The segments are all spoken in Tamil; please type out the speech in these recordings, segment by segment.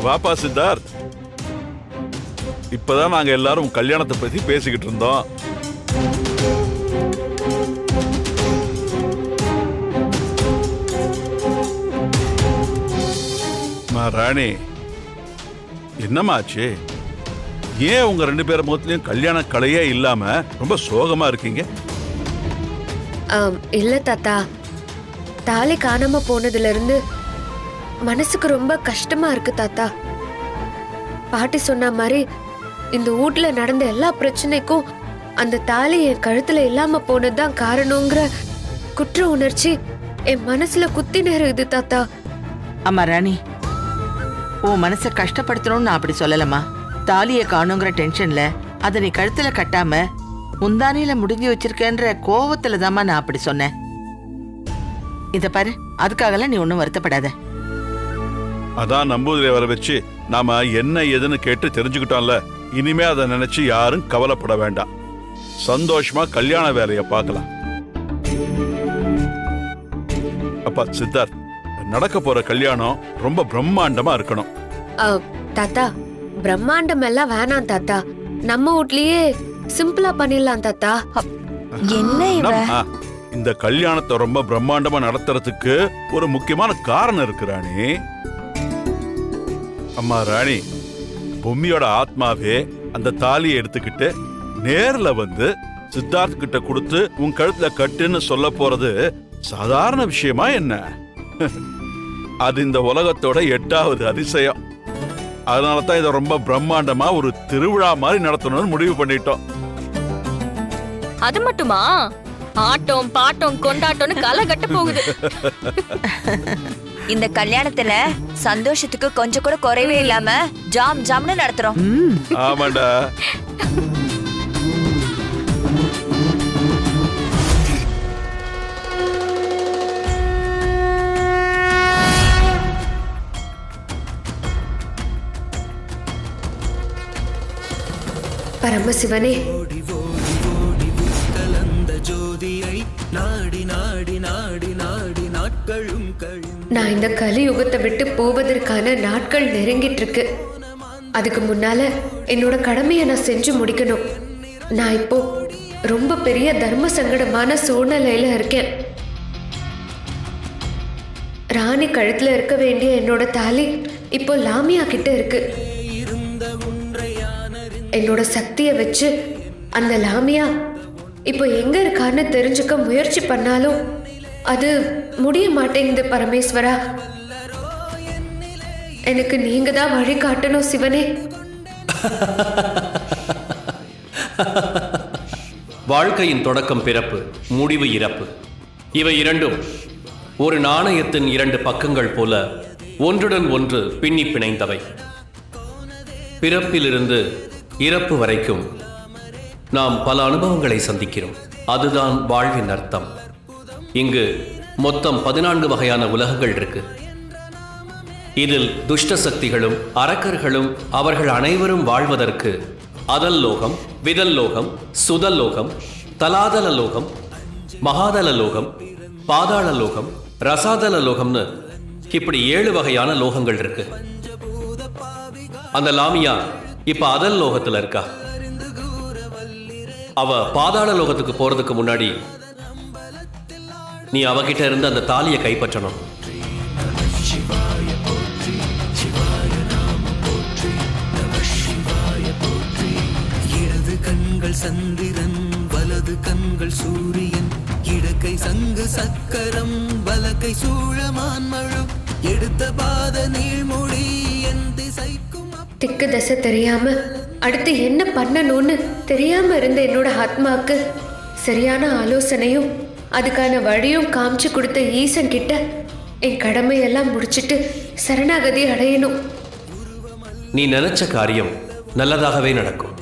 வாப்பா சித்தார்த். இப்பதான் நாங்க எல்லாரும் கல்யாணத்தை பத்தி பேசிக்கிட்டு இருந்தோம். ராணி, என்னமாச்சு? ஏன் உங்க 2 பேர் முகத்திலையும் கல்யாண கலையே இல்லாம ரொம்ப சோகமா இருக்கீங்க? இல்ல தாத்தா, தாலி காணாம போனதுல இருந்து மனசுக்கு ரொம்ப கஷ்டமா இருக்கு தாத்தா. பாட்டி சொன்ன மாதிரி இந்த வீட்ல நடந்த எல்லா பிரச்சனைக்கும் அந்த தாலி என் கழுத்துல இல்லாம போனதுதான் காரணங்கிற குற்ற உணர்ச்சி என் மனசுல குத்தி நேருது தாத்தா. அம்மா ராணி, உன் மனசை கஷ்டப்படுத்தணும்னு நான் அப்படி சொல்லலம்மா. தாலியை காணுங்கிற டென்ஷன்ல அதை நீ கழுத்துல கட்டாம முந்தானியில முடிஞ்சு வச்சிருக்கேன்ற கோவத்துல தாம்மா நான் அப்படி சொன்னேன். இத பாரு, அதுக்காகலாம் நீ ஒன்னும் வருத்தப்படாத. அதான் நம்பூதிரியை வர வச்சு நாம என்ன ஏதுன்னு கேட்டு தெரிஞ்சுக்கிட்டோம்ல. இனிமே அதை நினைச்சு யாரும் கவலைப்பட வேண்டாம். சந்தோஷமா கல்யாண வேலையை பார்க்கலாம். அப்பா சித்தார்த், நடக்க போற கல்யாணம் ரொம்ப பிரம்மாண்டமா இருக்கணும். தாத்தா, பிரம்மாண்டம் எல்லாம் வேணாம் தாத்தா. நம்ம வீட்லயே சிம்பிளா பண்ணிடலாம் தாத்தா. என்ன இந்த கல்யாணத்தை ரொம்ப பிரம்மாண்டமா நடத்துறதுக்கு ஒரு முக்கியமான காரணம் இருக்கு ராணி. அம்மா ராணி, பொம்மியோட ஆத்மாவே அந்த தாலியை எடுத்துக்கிட்டு நேர்ல வந்து சித்தார்த் கிட்ட கொடுத்து உன் கழுத்துல கட்டுன்னு சொல்ல போறது சாதாரண விஷயமா என்ன? அது இந்த உலகத்தோட 8வது அதிசயம். அதனாலதான் இதை ரொம்ப பிரம்மாண்டமா ஒரு திருவிழா மாதிரி நடத்தணும்னு முடிவு பண்ணிட்டோம். அது மட்டுமா? ஆட்டம் பாட்டம் கொண்டாட்டம்னு களை கட்ட போகுது. இந்த கல்யாணத்துல சந்தோஷத்துக்கு கொஞ்சம் கூட குறைவே இல்லாம ஜாம் ஜாம்னு நடத்துறோம். ஆமாண்டா. பரமசிவனே, நான் இந்த கலியுகத்தை விட்டு போவதற்கான நாட்கள் நெருங்கிட்டு இருக்கு. அதுக்கு முன்னால என்னோட கடமையை நான் செஞ்சு முடிக்கணும். நான் இப்போ ரொம்ப பெரிய தர்ம சங்கடமான சூழ்நிலையில இருக்கேன். ராணி கழுத்துல இருக்க வேண்டிய என்னோட தாலி இப்போ லாமியா கிட்ட இருக்கு. என்னோட சக்தியை வச்சு அந்த லாமியா இப்போ எங்க இருக்கான்னு தெரிஞ்சுக்க முயற்சி பண்ணாலும் அது முடிய மாட்டேங்குது. பரமேஸ்வரா, எனக்கு நீங்க தான் வழி காட்டணும் சிவனே. வாழ்க்கையின் தொடக்கம் பிறப்பு, முடிவு இறப்பு. இவை இரண்டும் ஒரு நாணயத்தின் 2 பக்கங்கள் போல ஒன்றுடன் ஒன்று பின்னி பிணைந்தவை. பிறப்பிலிருந்து இறப்பு வரைக்கும் நாம் பல அனுபவங்களை சந்திக்கிறோம். அதுதான் வாழ்வின் அர்த்தம். இங்கு மொத்தம் 14 வகையான உலகங்கள் இருக்கு. இதில் துஷ்ட சக்திகளும் அரக்கர்களும் அவர்கள் அனைவரும் வாழ்வதற்கு அதல் லோகம், விதல் லோகம், சுதல் லோகம், தலாதல லோகம், மகாதல லோகம், பாதாள லோகம், ரசாதல லோகம்னு இப்படி 7 வகையான லோகங்கள் இருக்கு. அந்த லாமியா இப்ப அதல் லோகத்துல இருக்கா. அவ பாதாள லோகத்துக்கு போறதுக்கு முன்னாடி நீ அவகிட்ட இருந்து அந்த தாலியை கைப்பற்றணும். இடது கண்கள் சந்திரன், வலது கண்கள் சூரியன், இடக்கை சங்கு சக்கரம், வலக்கை சூழமான் மழு, எடுத்த பாத நீழ்மொழி என் திசைக்கும். திக்கு தசை தெரியாம அடுத்து என்ன பண்ணணும்னு தெரியாம இருந்த என்னோட ஆத்மாக்கு சரியான ஆலோசனையும் அதுக்கான வழியும் காமிச்சு கொடுத்த ஈசன் கிட்ட என் கடமையெல்லாம் முடிச்சிட்டு சரணாகதி அடையணும். நீ நினைச்ச காரியம் நல்லதாகவே நடக்கும்.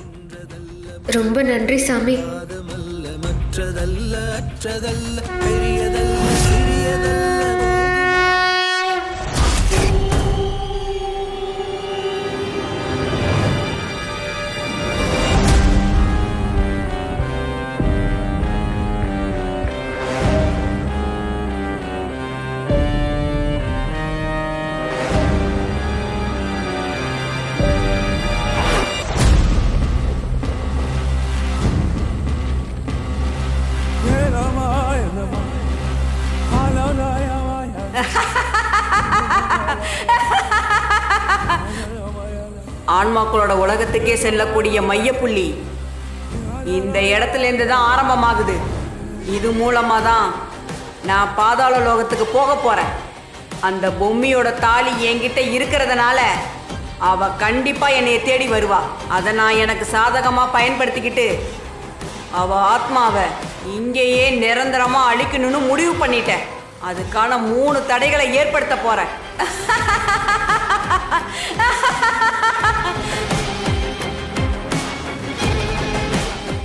ரொம்ப நன்றி சாமி. ஆன்மாக்களோட உலகத்துக்கே செல்லக்கூடிய மையப்புள்ளி இந்த இடத்துல இருந்து தான் ஆரம்பமாகுது. இது மூலமா தான் நான் பாதாள லோகத்துக்கு போக போறேன். அந்த பொம்மியோட தாலி என்கிட்ட இருக்கிறதுனால அவ கண்டிப்பா என்னைய தேடி வருவா. அதை நான் எனக்கு சாதகமா பயன்படுத்திக்கிட்டு அவ ஆத்மாவை இங்கேயே நிரந்தரமா அழிக்கணும்னு முடிவு பண்ணிட்டேன். அதுக்கான 3 தடைகளை ஏற்படுத்த போறேன்.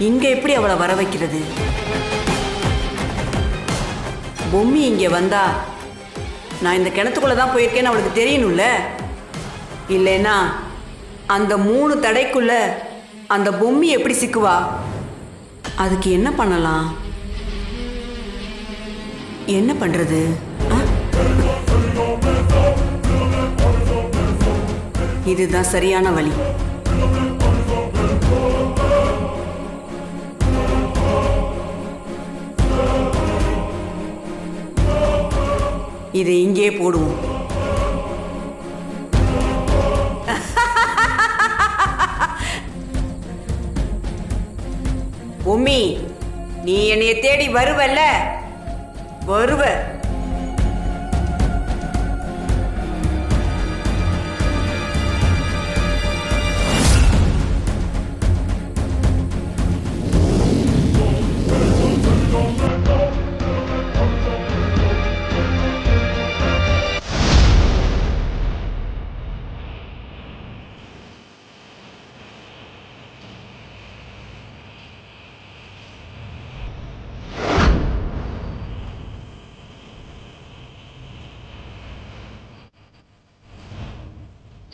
இங்க எப்படி அவளை வர வைக்கிறது? பொம்மி இங்க வந்தா நான் இந்த கிணத்துக்குள்ள தான் போயிருக்கேன்னு அவளுக்கு தெரியணும்ல. இல்லைன்னா அந்த 3 தடைக்குள்ள அந்த பொம்மி எப்படி சிக்குவா? அதுக்கு என்ன பண்ணலாம்? என்ன பண்றது? இதுதான் சரியான வழி. இதை இங்கே போடுவோம். பொம்மி, நீ என்னைய தேடி வருவல்ல? வருவ.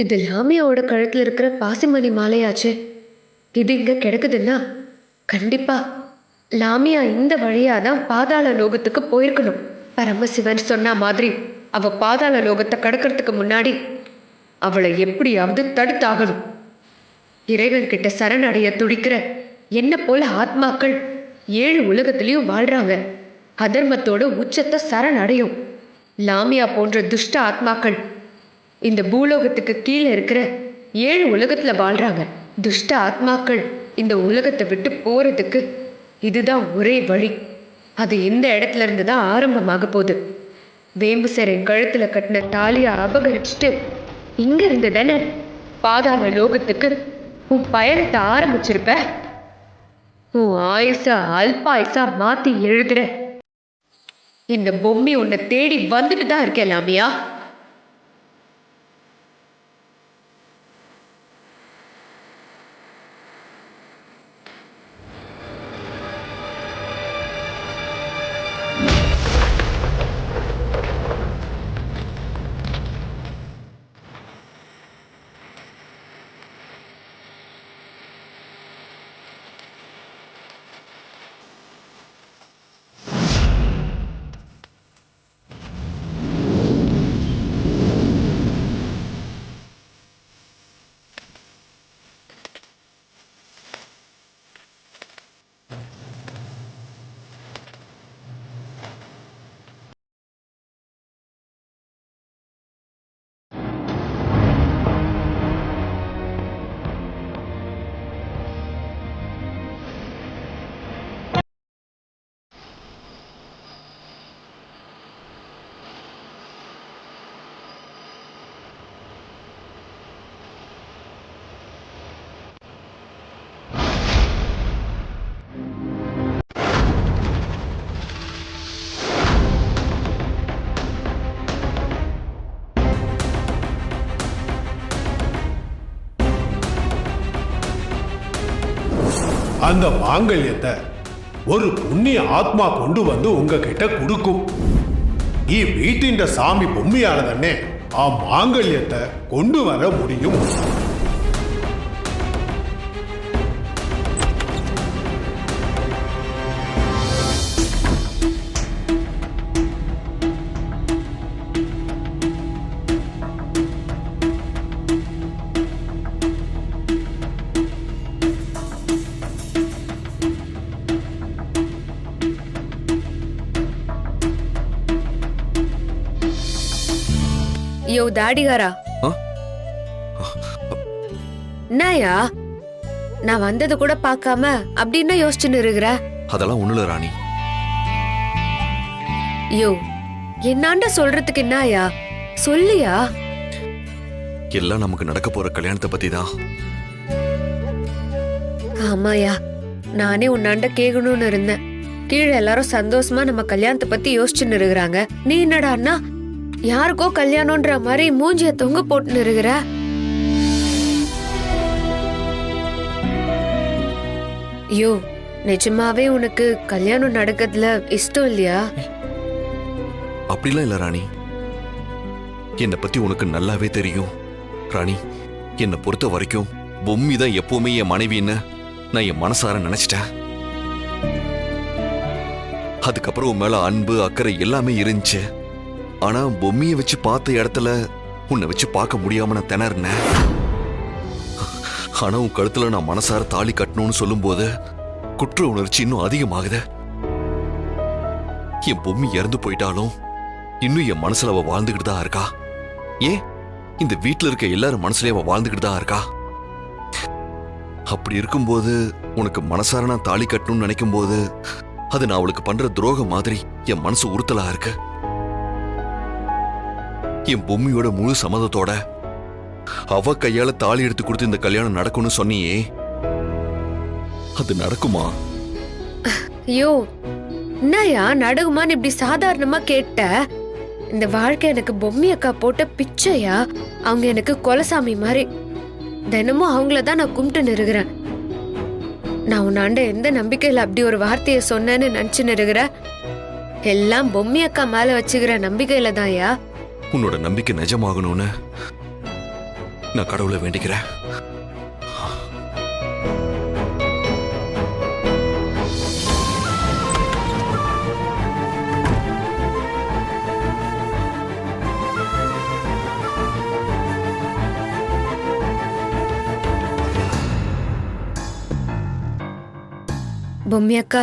இது லாமியாவோட கழுத்துல இருக்கிற பாசிமணி மாலையாச்சு. இது இங்க கிடக்குதுன்னா கண்டிப்பா லாமியா இந்த வழியா தான் பாதாள லோகத்துக்கு போயிருக்கணும். பரமசிவன் சொன்ன மாதிரி அவ பாதாள லோகத்தை கடக்கிறதுக்கு முன்னாடி அவளை எப்படியாவது தடுத்தாகணும். இறைவன்கிட்ட சரணடைய துடிக்கிற என்ன போல ஆத்மாக்கள் 7 உலகத்திலையும் வாழ்றாங்க. அதர்மத்தோட உச்சத்தை சரணடையும். லாமியா போன்ற துஷ்ட ஆத்மாக்கள் இந்த பூலோகத்துக்கு கீழே இருக்கிற 7 உலகத்துல வாழ்றாங்க. துஷ்ட ஆத்மாக்கள் இந்த உலகத்தை விட்டு போறதுக்கு இதுதான் ஒரே வழி. அது இந்த இடத்துல இருந்து தான் ஆரம்பமாக போகுது. வேம்புசரின் கழுத்துல கட்டின தாலியை அபகரிச்சுட்டு இங்க இருந்து தானே பாதாள லோகத்துக்கு உன் பயணத்தை ஆரம்பிச்சிருப்ப. உன் ஆயுசா அல்பாயுசா மாத்தி எழுதுற. இந்த பொம்மி உன்னை தேடி வந்துட்டு தான் இருக்கேன் லாமியா. அந்த மாங்கல்யத்தை ஒரு புண்ணிய ஆத்மா கொண்டு வந்து உங்ககிட்ட கொடுக்கும். ഈ വീട്ടിന്റെ സ്വാമി പൊമ്മിയാണ് തന്നെ ആ മാംഗല്യത്തെ കൊണ്ടുവര മുടിയും. யோ தாடிகாரா, என்னயா நான் வந்தது கூட பார்க்காம அப்படின்னு யோசிச்சுன்னு இருக்கிற? அதெல்லாம் ஒண்ணுல ராணி. யோ என்னாண்ட சொல்றதுக்கு என்னயா சொல்லியா? எல்லாம் நமக்கு நடக்க போற கல்யாணத்தை பத்தி தான். ஆமாயா, நானே உன்னாண்ட கேட்கணும்னு இருந்தேன். கீழே எல்லாரும் சந்தோஷமா நம்ம கல்யாணத்தை பத்தி யோசிச்சுன்னு இருக்கிறாங்க. நீ என்னடான்னா யாருக்கோ கல்யாணம்ன்ற மாதிரி மூஞ்சிய தொங்க போட்டுன்னு இருக்கிற. ஐயோ, நிஜமாவே உனக்கு கல்யாணம் நடக்கிறதுல இஷ்டம் இல்லையா? அப்படிலாம் இல்ல ராணி. என்னை பத்தி உனக்கு நல்லாவே தெரியும் ராணி. என்னை பொறுத்த வரைக்கும் பொம்மி தான் எப்பவுமே என் மனைவின்னு நான் என் மனசார நினைச்சிட்டேன். அதுக்கப்புறம் உன் மேல அன்பு அக்கறை எல்லாமே இருந்துச்சு. ஆனா பொம்மியை வச்சு பார்த்த இடத்துல உன்னை வச்சு பார்க்க முடியாம நான் திணறினேன். ஆனா உன் கழுத்துல நான் மனசார தாலி கட்டணும்னு சொல்லும்போது குற்ற உணர்ச்சி இன்னும் அதிகமாகுது. என் பொம்மி இறந்து போயிட்டாலும் இன்னும் என் மனசுல அவ வாழ்ந்துகிட்டு தான் இருக்கா. ஏன் இந்த வீட்டுல இருக்க எல்லாரும் மனசுலயே அவ வாழ்ந்துகிட்டு தான் இருக்கா. அப்படி இருக்கும்போது உனக்கு மனசார நான் தாலி கட்டணும்னு நினைக்கும் போது அது நான் அவளுக்கு பண்ற துரோகம் மாதிரி என் மனசு உறுத்தலா இருக்கு. என் பொம்மியோட முழு சம்மதத்தோட அவ கையால தாலி எடுத்து கொடுத்து இந்த கல்யாணம் நடக்கும்னு சொன்னியே, அது நடக்குமா? ஐயோ, என்னயா நடக்குமான்னு இப்படி சாதாரணமா கேட்ட? இந்த வாழ்க்கை எனக்கு பொம்மி அக்கா போட்ட பிச்சையா? அவங்க எனக்கு கொலசாமி மாதிரி. தினமும் அவங்களதான் நான் கும்பிட்டு இருக்கிறேன். நான் உன்னாண்ட எந்த நம்பிக்கையில அப்படி ஒரு வார்த்தைய சொன்னேன்னு நினைச்சுன்னு இருக்கிற? எல்லாம் பொம்மி அக்கா மேல வச்சுக்கிற நம்பிக்கையில தான்யா. உன்னோட நம்பிக்கை நிஜமாகணும்னு நான் கடவுளை வேண்டிக்கிறேன். பொம்மி அக்கா,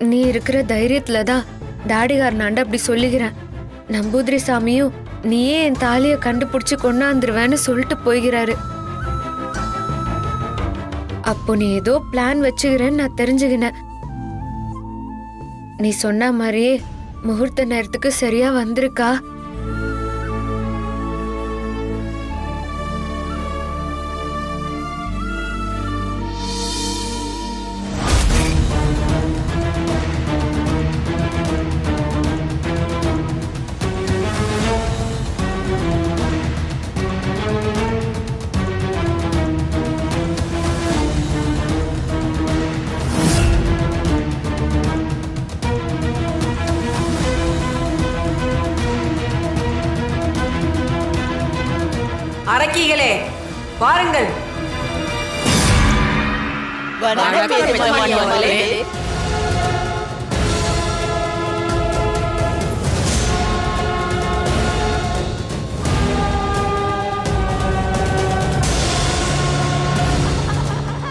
நீ இருக்கிற தைரியத்துலதான் தாடிகாரனாண்ட அப்படி சொல்லிக்கிறேன். நம்பூதிரி சாமியும் நீயே என் தாலிய கண்டுபிடிச்சு கொண்டாந்துருவேன்னு சொல்லிட்டு போய்கிறாரு. அப்போ நீ ஏதோ பிளான் வச்சுக்கிறேன்னு நான் தெரிஞ்சுக்கினேன். நீ சொன்ன மாதிரியே முகூர்த்த நேரத்துக்கு சரியா வந்திருக்கா? அரக்கிகளே பாருங்கள்.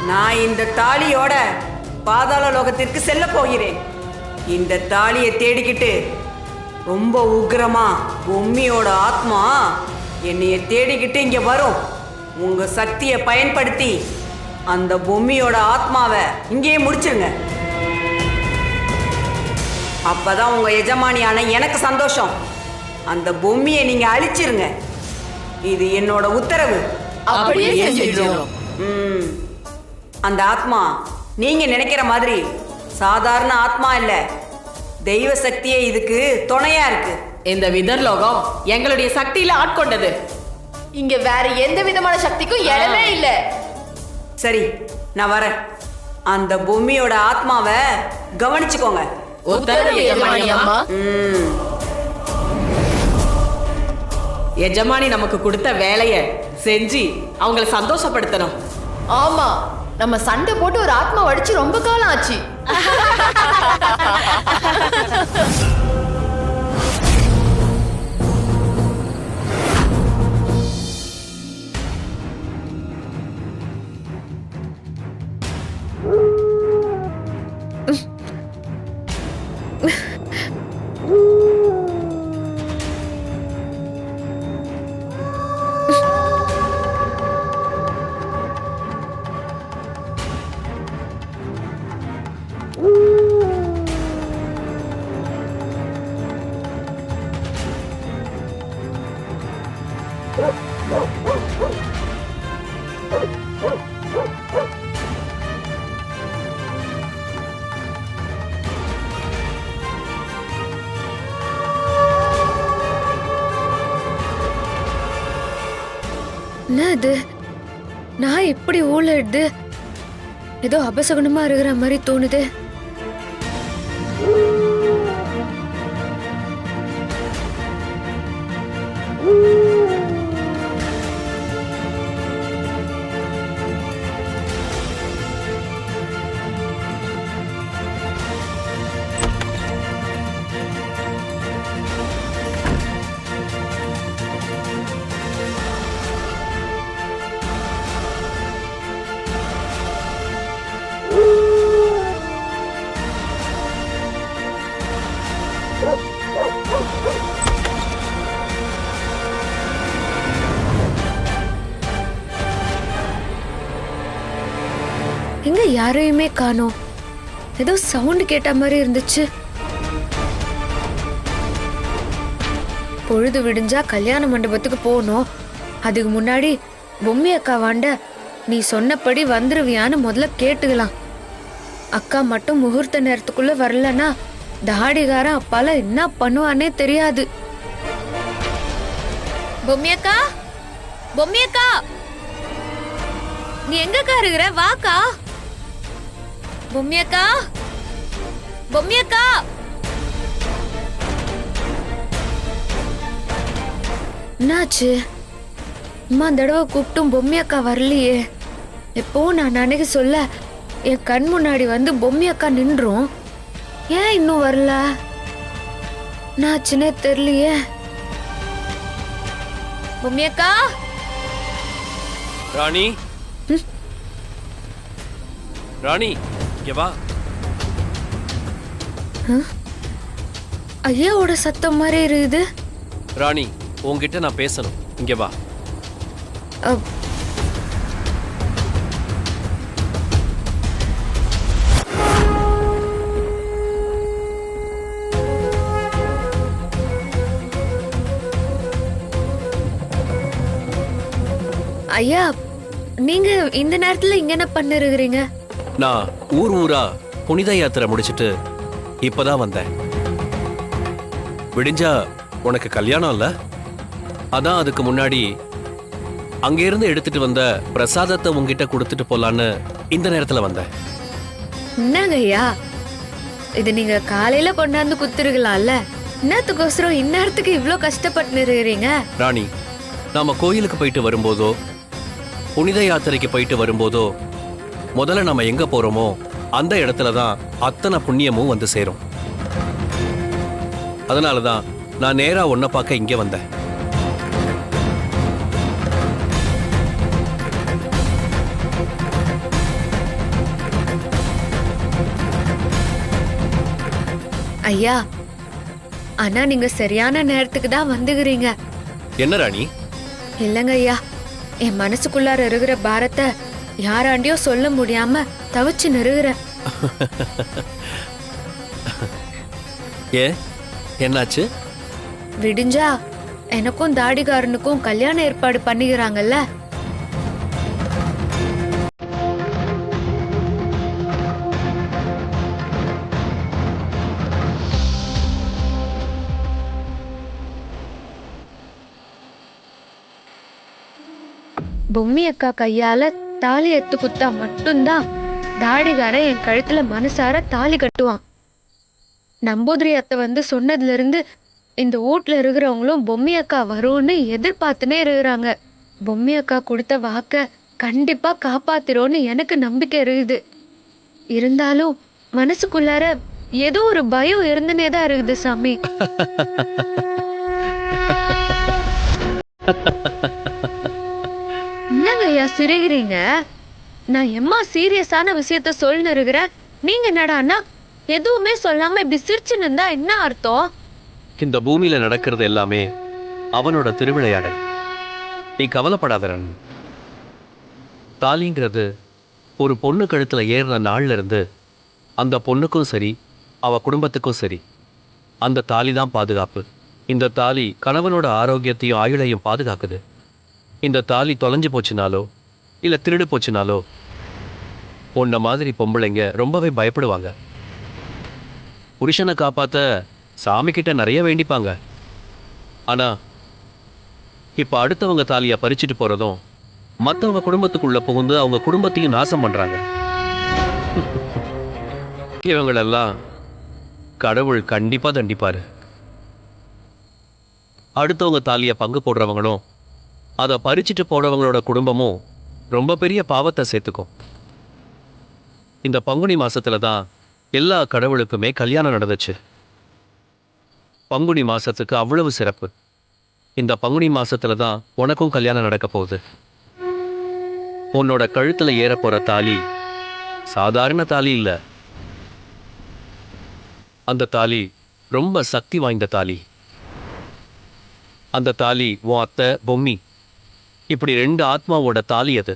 நான் இந்த தாலியோட பாதாள லோகத்திற்கு செல்ல போகிறேன். இந்த தாலியை தேடிக்கிட்டு ரொம்ப உக்கிரமா பொம்மியோட ஆத்மா என்னைய தேடிக்கிட்டு இங்க வரும். உங்க சக்தியை பயன்படுத்தி அந்த பொம்மியோட ஆத்மாவை இங்கேயே முடிச்சிருங்க. அப்பதான் உங்க எஜமானியான எனக்கு சந்தோஷம். அந்த பொம்மியை நீங்க அழிச்சிருங்க. இது என்னோட உத்தரவு. அப்படியே செஞ்சிடுறோம். அந்த ஆத்மா நீங்க நினைக்கிற மாதிரி சாதாரண ஆத்மா இல்ல. தெய்வ சக்தியே இதுக்கு துணையா இருக்கு. இந்த விதர்லோகம் எங்களுடைய சக்தியில ஆட்கொண்டது. இங்க வேற எந்த விதமான சக்திக்கும் இடமே இல்ல. சரி, நான் வரேன். அந்த பொம்மியோட ஆத்மாவை கவனிச்சுக்கோங்க. எஜமானி நமக்கு கொடுத்த வேலைய செஞ்சு அவங்கள சந்தோஷப்படுத்தணும். ஆமா, நம்ம சண்டை போட்டு ஒரு ஆத்மா வடிச்சு ரொம்ப காலம் ஆச்சு. என்ன இது? நான் இப்படி ஊழடுது ஏதோ அபசகுணமா இருக்கிற மாதிரி தோணுது. எங்க யாரையுமே காணோம். ஏதோ சவுண்ட் கேட்ட மாதிரி இருந்துச்சு. பொழுது விடிஞ்சா கல்யாண மண்டபத்துக்கு போகணும். அதுக்கு முன்னாடி பொம்மி அக்கா வாண்ட நீ சொன்னபடி வந்துருவியான்னு முதல்ல கேட்டுக்கலாம். அக்கா மட்டும் முகூர்த்த நேரத்துக்குள்ள வரலன்னா தாடிகாரன் அப்பால என்ன பண்ணுவானே தெரியாது. பொம்மி அக்கா, பொம்மி அக்கா, நீ எங்கக்கா இருக்கிற? வாக்கா. பொம்மி அக்கா, பொம்மி அக்கா. என்னாச்சு? அம்மா தடவை கூப்பிட்டும் பொம்மி அக்கா வரலையே. எப்போ நான் அன்னைக்கு சொல்ல என் கண் முன்னாடி வந்து பொம்மி அக்கா நின்றும். ஏன் இன்னும் வரல? என்னாச்சுன்னே தெரியலையே. பொம்மி அக்கா. ராணி, ராணி, இங்க வா. ஐயாவோட சத்தம் மாதிரி இருக்குது. ராணி, உன்கிட்ட நான் பேசணும். இங்க வா. ஐயா, நீங்க இந்த நேரத்துல இங்க என்ன பண்ணிருக்கிறீங்க? நான் ஊரா புனித யாத்திரை முடிச்சிட்டு இப்பதான் வந்தேன். விடிஞ்சா உனக்கு கல்யாணம் இல்ல? அதான் அதுக்கு முன்னாடி அங்க இருந்து எடுத்துட்டு வந்த பிரசாதத்தை உங்ககிட்ட கொடுத்துட்டு போலான்னு இந்த நேரத்துல வந்தேன். என்னங்க ஐயா, இது நீங்க காலையில கொண்டாந்து குத்துருக்கலாம்ல. என்னத்துக்கோசரம் இந்நேரத்துக்கு இவ்ளோ கஷ்டப்பட்டு இருக்கிறீங்க? ராணி, நாம கோயிலுக்கு போயிட்டு வரும்போதோ புனித யாத்திரைக்கு போயிட்டு வரும்போதோ முதல்ல நம்ம எங்க போறோமோ அந்த இடத்துல தான் அத்தனை புண்ணியமும் வந்து சேரும். அதனாலதான் நான் நேரா உன்னை பார்க்க இங்க வந்தேன். ஐயா, ஆனா நீங்க சரியான நேரத்துக்கு தான் வந்துக்கிறீங்க. என்ன ராணி? இல்லங்க ஐயா, என் மனசுக்குள்ளார இருக்கிற பாரத்தை யாராண்டியோ சொல்ல முடியாம தவிச்சு நிறுகிறேன். ஏ, என்னாச்சு? விடிஞ்சா எனக்கும் தாடிகாரனுக்கும் கல்யாண ஏற்பாடு பண்ணிக்கிறாங்கல்ல. பொம்மி அக்கா கையால தாலி எடுத்து குத்தா மட்டும்தான் தாடிகாரன் என் கழுத்துல மனசார தாலி கட்டுவான். நம்பூதிரி அத்தை வந்து சொன்னதுல இருந்து இந்த வீட்ல இருக்கிறவங்களும் பொம்மி அக்கா வரும்னு எதிர்பார்த்துனே இருக்கிறாங்க. பொம்மி அக்கா கொடுத்த வாக்க கண்டிப்பா காப்பாத்திரோன்னு எனக்கு நம்பிக்கை இருக்குது. இருந்தாலும் மனசுக்குள்ளார ஏதோ ஒரு பயம் இருந்துனே தான் இருக்குது சாமி. என்னங்க ஐயா சிரிக்கிறீங்க? நான் எம்மா சீரியஸான விஷயத்த சொல்லின்னு இருக்கிறேன். நீங்க என்னடான்னா எதுவுமே சொல்லாம இப்படி சிரிச்சுன்னு இருந்தா என்ன அர்த்தம்? இந்த பூமியில நடக்கிறது எல்லாமே அவனோட திருவிளையாடல். நீ கவலைப்படாத ராணி. தாலிங்கிறது ஒரு பொண்ணு கழுத்துல ஏறின நாள்ல இருந்து அந்த பொண்ணுக்கும் சரி அவ குடும்பத்துக்கும் சரி அந்த தாலி தான் பாதுகாப்பு. இந்த தாலி கணவனோட ஆரோக்கியத்தையும் ஆயுளையும் பாதுகாக்குது. இந்த தாலி தொலைஞ்சு போச்சுனாலோ இல்லை திருடு போச்சுனாலோ உன்ன மாதிரி பொம்பளைங்க ரொம்பவே பயப்படுவாங்க. புருஷனை காப்பாற்ற சாமி கிட்ட நிறைய வேண்டிப்பாங்க. ஆனா இப்போ அடுத்தவங்க தாலியை பறிச்சுட்டு போறதும் மற்றவங்க குடும்பத்துக்குள்ள புகுந்து அவங்க குடும்பத்தையும் நாசம் பண்றாங்க. இவங்களெல்லாம் கடவுள் கண்டிப்பா தண்டிப்பாரு. அடுத்தவங்க தாலியை பங்கு போடுறவங்களும் அதை பறிச்சுட்டு போறவங்களோட குடும்பமும் ரொம்ப பெரிய பாவத்தை சேர்த்துக்கும். இந்த பங்குனி மாசத்துல தான் எல்லா கடவுளுக்குமே கல்யாணம் நடந்துச்சு. பங்குனி மாசத்துக்கு அவ்வளவு சிறப்பு. இந்த பங்குனி மாசத்துல தான் உனக்கும் கல்யாணம் நடக்க போகுது. உன்னோட கழுத்துல ஏற போற தாலி சாதாரண தாலி இல்ல. அந்த தாலி ரொம்ப சக்தி வாய்ந்த தாலி. அந்த தாலி உன் அத்தை பொம்மி இப்படி 2 ஆத்மாவோட தாலி. அது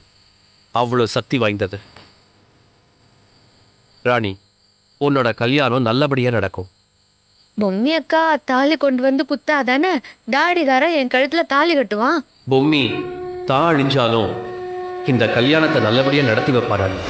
அவ்வளோ சக்தி வாய்ந்தது. ராணி, உன்னோட கல்யாணம் நல்லபடியா நடக்கும். பொம்மி அக்கா தாலி கொண்டு வந்து குத்தா தானே டாடிகாரன் என் கழுத்துல தாலி கட்டுவான். பொம்மி தான் அழிஞ்சாலும் இந்த கல்யாணத்தை நல்லபடியா நடத்தி வைப்பாராணி.